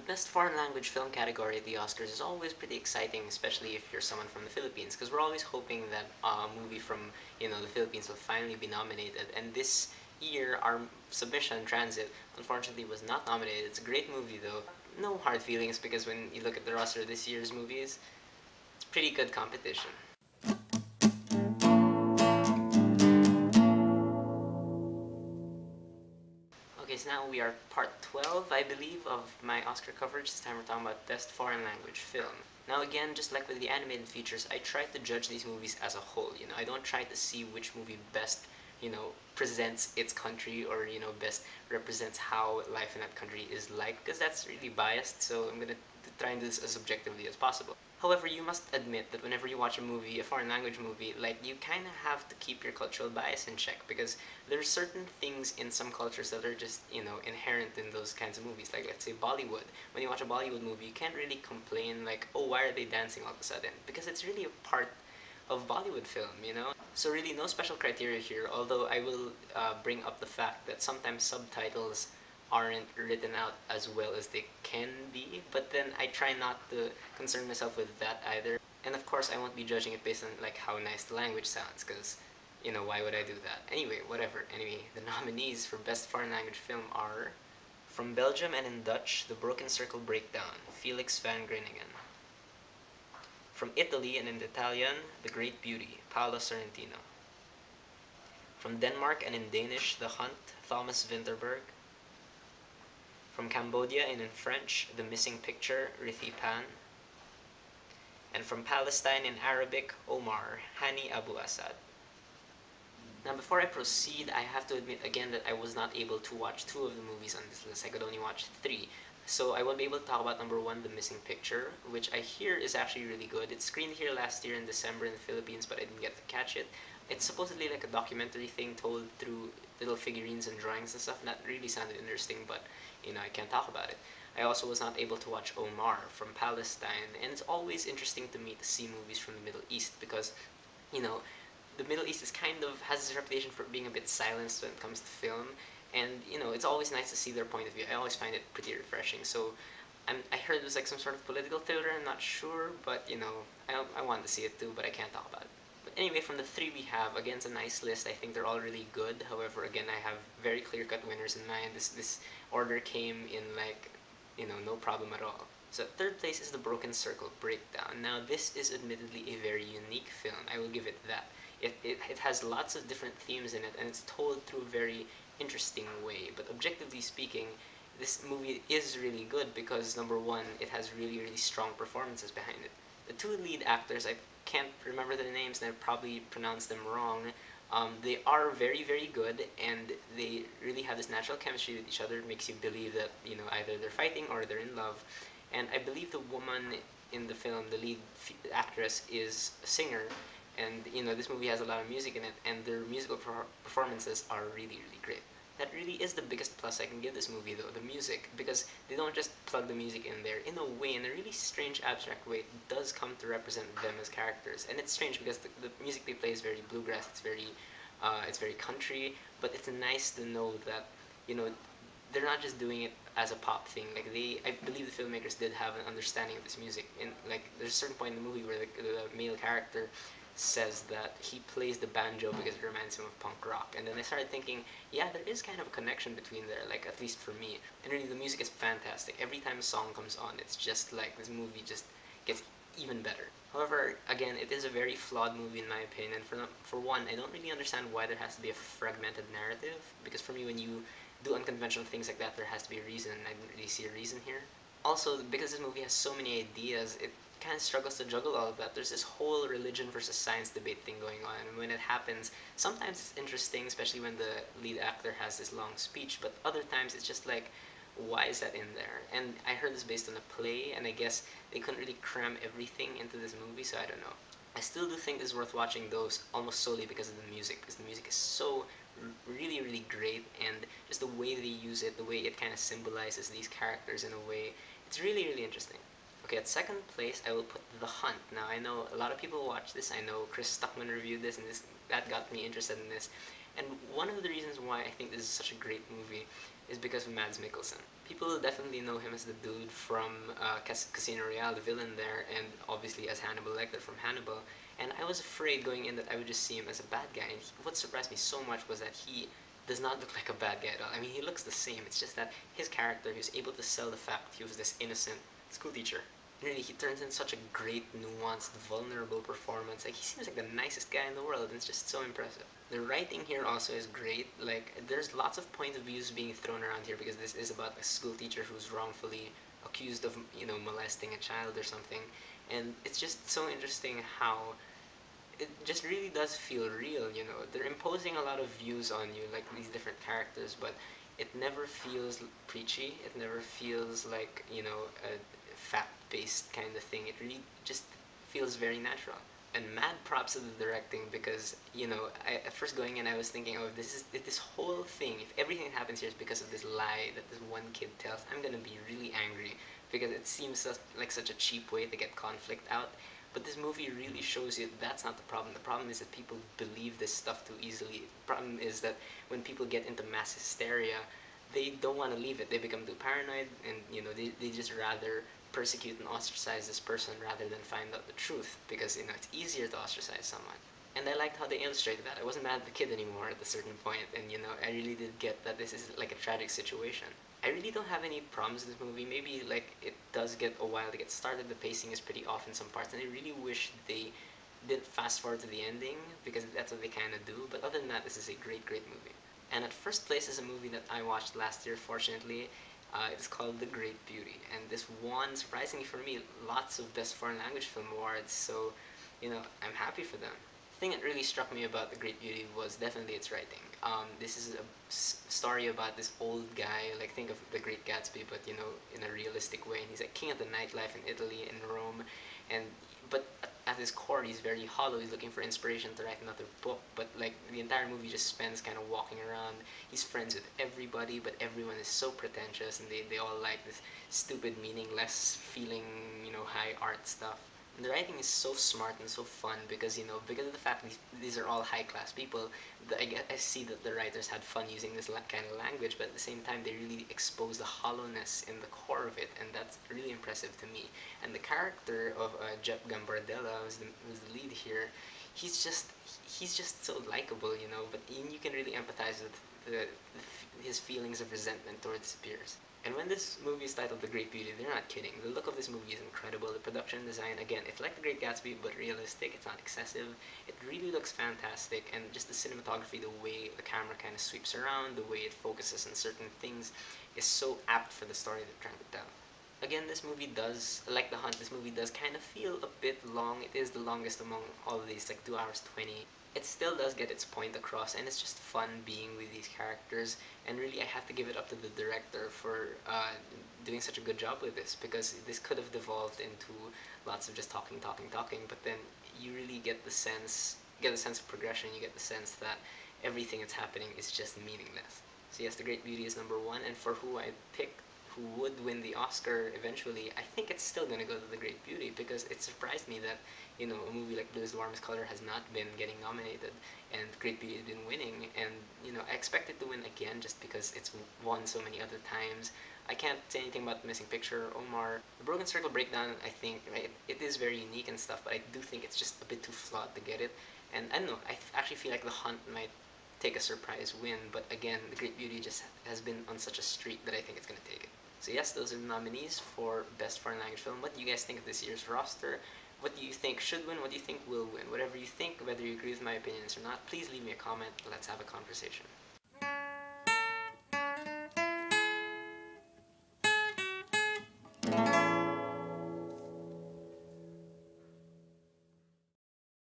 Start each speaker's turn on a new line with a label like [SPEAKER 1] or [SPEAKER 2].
[SPEAKER 1] best foreign language film category at the Oscars is always pretty exciting, especially if you're someone from the Philippines, because we're always hoping that a movie from, the Philippines will finally be nominated. And this year, our submission, Transit, unfortunately was not nominated. It's a great movie though. No hard feelings, because when you look at the roster of this year's movies, it's pretty good competition. Okay, so now we are part 12, I believe, of my Oscar coverage. This time we're talking about Best Foreign Language Film. Now again, just like with the animated features, I try to judge these movies as a whole. I don't try to see which movie best, presents its country or, best represents how life in that country is like, because that's really biased, so I'm gonna try and do this as objectively as possible. However, you must admit that whenever you watch a movie, a foreign language movie, like, you kind of have to keep your cultural bias in check, because there's certain things in some cultures that are just, inherent in those kinds of movies. Like, let's say Bollywood. When you watch a Bollywood movie, you can't really complain like, oh, why are they dancing all of a sudden? Because it's really a part of Bollywood film. So really no special criteria here, although I will bring up the fact that sometimes subtitles aren't written out as well as they can be, but then I try not to concern myself with that either. And of course, I won't be judging it based on like how nice the language sounds, because why would I do that? Anyway, whatever. Anyway, the nominees for Best Foreign Language Film are from Belgium and in Dutch, The Broken Circle Breakdown, Felix van Groeningen. From Italy and in Italian, The Great Beauty, Paolo Sorrentino. From Denmark and in Danish, The Hunt, Thomas Vinterberg. From Cambodia and in French, The Missing Picture, Rithi Pan. And from Palestine in Arabic, Omar, Hani Abu Assad. Now before I proceed, I have to admit again that I was not able to watch 2 of the movies on this list. I could only watch 3. So I won't be able to talk about number 1, The Missing Picture, which I hear is actually really good. It screened here last year in December in the Philippines, but I didn't get to catch it. It's supposedly like a documentary thing told through little figurines and drawings and stuff, and that really sounded interesting, but I can't talk about it. I also was not able to watch Omar from Palestine, and it's always interesting to me to see movies from the Middle East because, the Middle East is has this reputation for being a bit silenced when it comes to film, and it's always nice to see their point of view. I always find it pretty refreshing. So I heard it was like some sort of political thriller. I'm not sure, but I want to see it too, but I can't talk about it. But anyway, from the 3 we have, again, it's a nice list. I think they're all really good. However, again, I have very clear-cut winners in mind. This order came in like, no problem at all. So 3rd place is The Broken Circle Breakdown. Now this is admittedly a very unique film. I will give it that. It has lots of different themes in it, and it's told through a very interesting way. But objectively speaking, this movie is really good because, number 1, it has really, really strong performances behind it. The 2 lead actors, I can't remember their names and I probably pronounced them wrong. They are very, very good, and they really have this natural chemistry with each other. It makes you believe that, either they're fighting or they're in love. And I believe the woman in the film, the lead actress, is a singer. And, this movie has a lot of music in it, and their musical performances are really, really great. That really is the biggest plus I can give this movie, though, the music, because they don't just plug the music in there. In a way, in a really strange, abstract way, it does come to represent them as characters. And it's strange because the music they play is very bluegrass, it's very country, but it's nice to know that, they're not just doing it as a pop thing. Like, I believe the filmmakers did have an understanding of this music. And, like, there's a certain point in the movie where the male character says that he plays the banjo because it reminds him of punk rock. And then I started thinking, yeah, there is kind of a connection between there, like, at least for me. And really, the music is fantastic. Every time a song comes on, it's just like this movie just gets even better. However, again, it is a very flawed movie in my opinion. For one, I don't really understand why there has to be a fragmented narrative, because for me, when you do unconventional things like that, there has to be a reason, and I didn't really see a reason here. Also, because this movie has so many ideas, it kind of struggles to juggle all of that. There's this whole religion versus science debate thing going on, and when it happens, sometimes it's interesting, especially when the lead actor has this long speech, but other times it's just like, why is that in there? And I heard this based on a play, and I guess they couldn't really cram everything into this movie, so I don't know. I still do think it's worth watching those almost solely because of the music, because the music is so really, really great, and just the way they use it, the way it kind of symbolizes these characters in a way, it's really, really interesting. Okay, at 2nd place, I will put The Hunt. Now, I know a lot of people watch this. I know Chris Stuckman reviewed this, and that got me interested in this. And one of the reasons why I think this is such a great movie is because of Mads Mikkelsen. People definitely know him as the dude from Casino Royale, the villain there, and obviously as Hannibal Lecter from Hannibal. And I was afraid going in that I would just see him as a bad guy. And what surprised me so much was that he does not look like a bad guy at all. I mean, he looks the same. It's just that his character, he was able to sell the fact he was this innocent school teacher. Really, he turns in such a great, nuanced, vulnerable performance. Like, he seems like the nicest guy in the world, and it's just so impressive. The writing here also is great. Like, there's lots of point of views being thrown around here because this is about a school teacher who's wrongfully accused of, molesting a child or something. And it's just so interesting how it just really does feel real. They're imposing a lot of views on you, like these different characters, but it never feels preachy. It never feels like, a fact-based kind of thing. It really just feels very natural. And mad props to the directing because, at first going in, I was thinking, oh, this whole thing, if everything that happens here is because of this lie that this one kid tells, I'm gonna be really angry because it seems like such a cheap way to get conflict out. But this movie really shows you that's not the problem. The problem is that people believe this stuff too easily. The problem is that when people get into mass hysteria, they don't want to leave it. They become too paranoid, and they just rather persecute and ostracize this person rather than find out the truth because it's easier to ostracize someone. And I liked how they illustrated that. I wasn't mad at the kid anymore at a certain point, and I really did get that this is like a tragic situation. I really don't have any problems with this movie. Maybe like it does get a while to get started. The pacing is pretty off in some parts, and I really wish they didn't fast forward to the ending because that's what they kind of do. But other than that, this is a great, great movie. And at first place is a movie that I watched last year, fortunately. It's called The Great Beauty, and this won, surprisingly for me, lots of Best Foreign Language Film awards, so, I'm happy for them. The thing that really struck me about The Great Beauty was definitely its writing. This is a story about this old guy, like think of The Great Gatsby, but, in a realistic way, and he's like king of the nightlife in Italy, in Rome, but at his core, he's very hollow. He's looking for inspiration to write another book, but like the entire movie just spends kind of walking around. He's friends with everybody, but everyone is so pretentious, and they all like this stupid, meaningless, feeling, high art stuff. And the writing is so smart and so fun because because of the fact these are all high class people. I see that the writers had fun using this kind of language, but at the same time they really expose the hollowness in the core of it, and that's really impressive to me. And the character of Jep Gambardella, who's the lead here, he's just so likable. But you can really empathize with his feelings of resentment towards his peers. And when this movie is titled The Great Beauty, they're not kidding. The look of this movie is incredible. The production design, again, it's like The Great Gatsby, but realistic. It's not excessive. It really looks fantastic, and just the cinematography, the way the camera kind of sweeps around, the way it focuses on certain things, is so apt for the story they're trying to tell. Again, this movie does, like The Hunt, this movie does kind of feel a bit long. It is the longest among all of these, like 2 hours 20. It still does get its point across, and it's just fun being with these characters. And really, I have to give it up to the director for doing such a good job with this, because this could have devolved into lots of just talking, talking, talking. But then you really get the sense, of progression. You get the sense that everything that's happening is just meaningless. So yes, The Great Beauty is number one, and for who I picked, who would win the Oscar eventually, I think it's still going to go to The Great Beauty, because it surprised me that, a movie like Blue is the Warmest Color has not been getting nominated, and Great Beauty has been winning, and, I expect it to win again just because it's won so many other times. I can't say anything about The Missing Picture, Omar. The Broken Circle Breakdown, I think, right, it is very unique and stuff, but I do think it's just a bit too flawed to get it, and I don't know, I actually feel like The Hunt might take a surprise win, but again, The Great Beauty just has been on such a streak that I think it's going to take it. So yes, those are the nominees for Best Foreign Language Film. What do you guys think of this year's roster? What do you think should win? What do you think will win? Whatever you think, whether you agree with my opinions or not, please leave me a comment. Let's have a conversation.